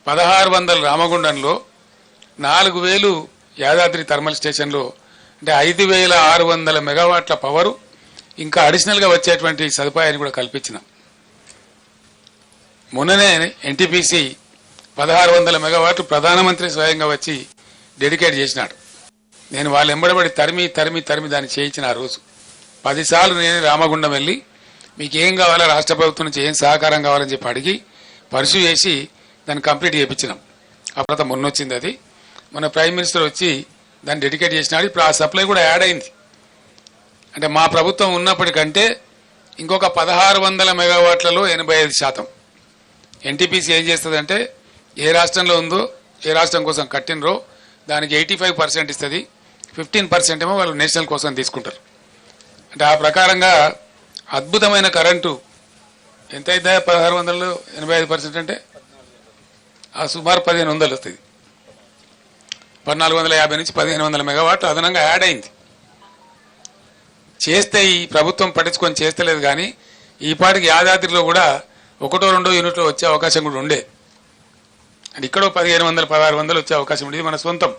1600 రామగుండంలో, 4000 Yadadri thermal స్టేషన్లో, అంటే 5600 మెగావాట్ల పవరు ఇంకా అడిషనల్గా వచ్చేటువంటి సదుపాయాన్ని కూడా కల్పించినాం. మొన్ననే ఎన్టీపీసీ 1600 మెగావాట్లు ప్రధానమంత్రి స్వయంగా వచ్చి డెడికేట్ చేసినాడు. నేను వాళ్ళు ఎంబడబడి తరిమి దాన్ని చేయించిన ఆ రోజు 10 సార్లు నేను రామగుండం వెళ్ళి మీకు ఏం కావాలో రాష్ట్ర ప్రభుత్వం నుంచి ఏం సహకారం కావాలని చెప్పి అడిగి పర్సూ చేసి దాన్ని కంప్లీట్ చేయించినాం. అప్పుడు మొన్న వచ్చింది అది. మన ప్రైమ్ మినిస్టర్ వచ్చి దాన్ని డెడికేట్ చేసినాడు. ఇప్పుడు ఆ సప్లై కూడా యాడ్ అయింది. అంటే మా ప్రభుత్వం ఉన్నప్పటికంటే ఇంకొక 1600 మెగావాట్లలో 85%. ఎన్టీపీసీ ఏం చేస్తుందంటే ఏ రాష్ట్రంలో ఉందో, ఏ రాష్ట్రం కోసం కట్టినరో దానికి 85% ఇస్తుంది, 15% ఏమో వాళ్ళు నేషనల్ కోసం తీసుకుంటారు. అంటే ఆ ప్రకారంగా అద్భుతమైన కరెంటు ఎంత అవుతుందా 1600లో 85% అంటే ఆ సుమారు 1500 వస్తుంది. 1450 నుంచి 1500 మెగావాట్లు అదనంగా యాడ్ అయింది. చేస్తే ఈ ప్రభుత్వం పట్టించుకొని చేస్తలేదు. కానీ ఈ పాటికి యాదాద్రిలో కూడా 1-2 యూనిట్లు వచ్చే అవకాశం కూడా ఉండే. అంటే ఇక్కడ 1500-1600 వచ్చే అవకాశం ఉండేది. మన సొంతం.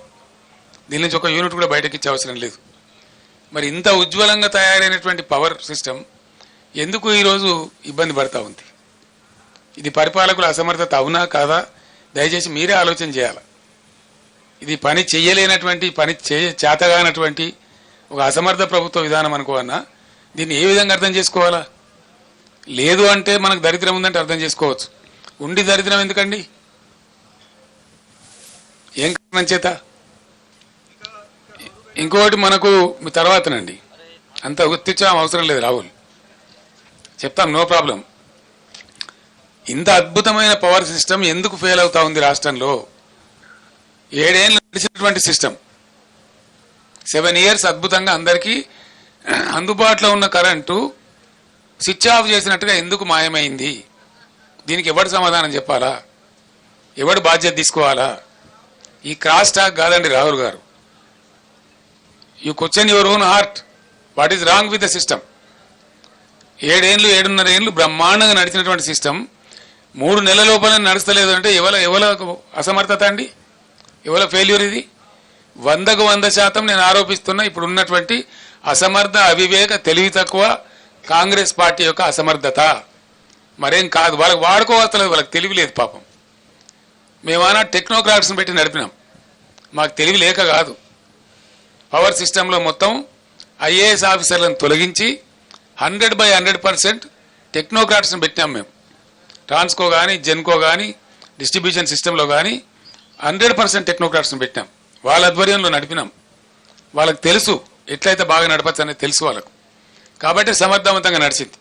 దీని నుంచి ఒక యూనిట్ కూడా బయటకి ఇచ్చే అవసరం లేదు. మరి ఇంత ఉజ్వలంగా తయారైనటువంటి పవర్ సిస్టమ్ ఎందుకు ఈరోజు ఇబ్బంది పడతా ఉంది? ఇది పరిపాలకుల అసమర్థత అవునా కాదా? దయచేసి మీరే ఆలోచన చేయాలి. ఇది పని చెయ్యలేనటువంటి, పని చేతగానటువంటి ఒక అసమర్థ ప్రభుత్వ విధానం అనుకోవన్నా దీన్ని ఏ విధంగా అర్థం చేసుకోవాలా? లేదు అంటే మనకు దరిద్రం ఉందంటే అర్థం చేసుకోవచ్చు. ఉండి దరిద్రం ఎందుకండి? ఏం కారణం చేత? ఇంకోటి మనకు మీ తర్వాతనండి, అంత గుర్తించడం అవసరం లేదు. రాహుల్ చెప్తాం, నో ప్రాబ్లం. ఇంత అద్భుతమైన పవర్ సిస్టమ్ ఎందుకు ఫెయిల్ అవుతా ఉంది రాష్ట్రంలో? 7 ఏళ్ళు నడిచినటువంటి సిస్టమ్, 7 ఇయర్స్ అద్భుతంగా అందరికీ అందుబాటులో ఉన్న కరెంటు స్విచ్ ఆఫ్ చేసినట్టుగా ఎందుకు మాయమైంది? దీనికి ఎవడు సమాధానం చెప్పాలా? ఎవడు బాధ్యత తీసుకోవాలా? ఈ క్రాస్ టాక్ కాదండి రాహుల్ గారు. You question your own heart. What is wrong with the system? 7 ఏళ్ళు 7.5 ఏళ్ళు బ్రహ్మాండంగా నడిచినటువంటి సిస్టమ్ 3 నెలల లోపల నడుస్తలేదు అంటే ఎవల అసమర్థత అండి? ఎవల ఫెయిల్యూర్ ఇది? 100కు 100% నేను ఆరోపిస్తున్నా ఇప్పుడు ఉన్నటువంటి అసమర్థ, అవివేక, తెలివి తక్కువ కాంగ్రెస్ పార్టీ యొక్క అసమర్థత. మరేం కాదు. వాళ్ళకి వాడుకోవస్తలేదు, వాళ్ళకి తెలివి లేదు పాపం. మేమన్నా టెక్నోక్రాట్స్ని పెట్టి నడిపినాం. మాకు తెలివి లేక కాదు. పవర్ సిస్టంలో మొత్తం ఐఏఎస్ ఆఫీసర్లను తొలగించి 100% టెక్నోక్రాట్స్ని పెట్టినాం మేము. ట్రాన్స్కో కానీ, జెన్కో కానీ, డిస్ట్రిబ్యూషన్ సిస్టంలో కానీ 100% టెక్నోక్రాట్స్ని పెట్టినాం. వాళ్ళ ఆధ్వర్యంలో నడిపినాం. వాళ్ళకి తెలుసు ఎట్లయితే బాగా నడపచ్చు అనేది తెలుసు వాళ్ళకు. కాబట్టి సమర్థవంతంగా నడిచింది.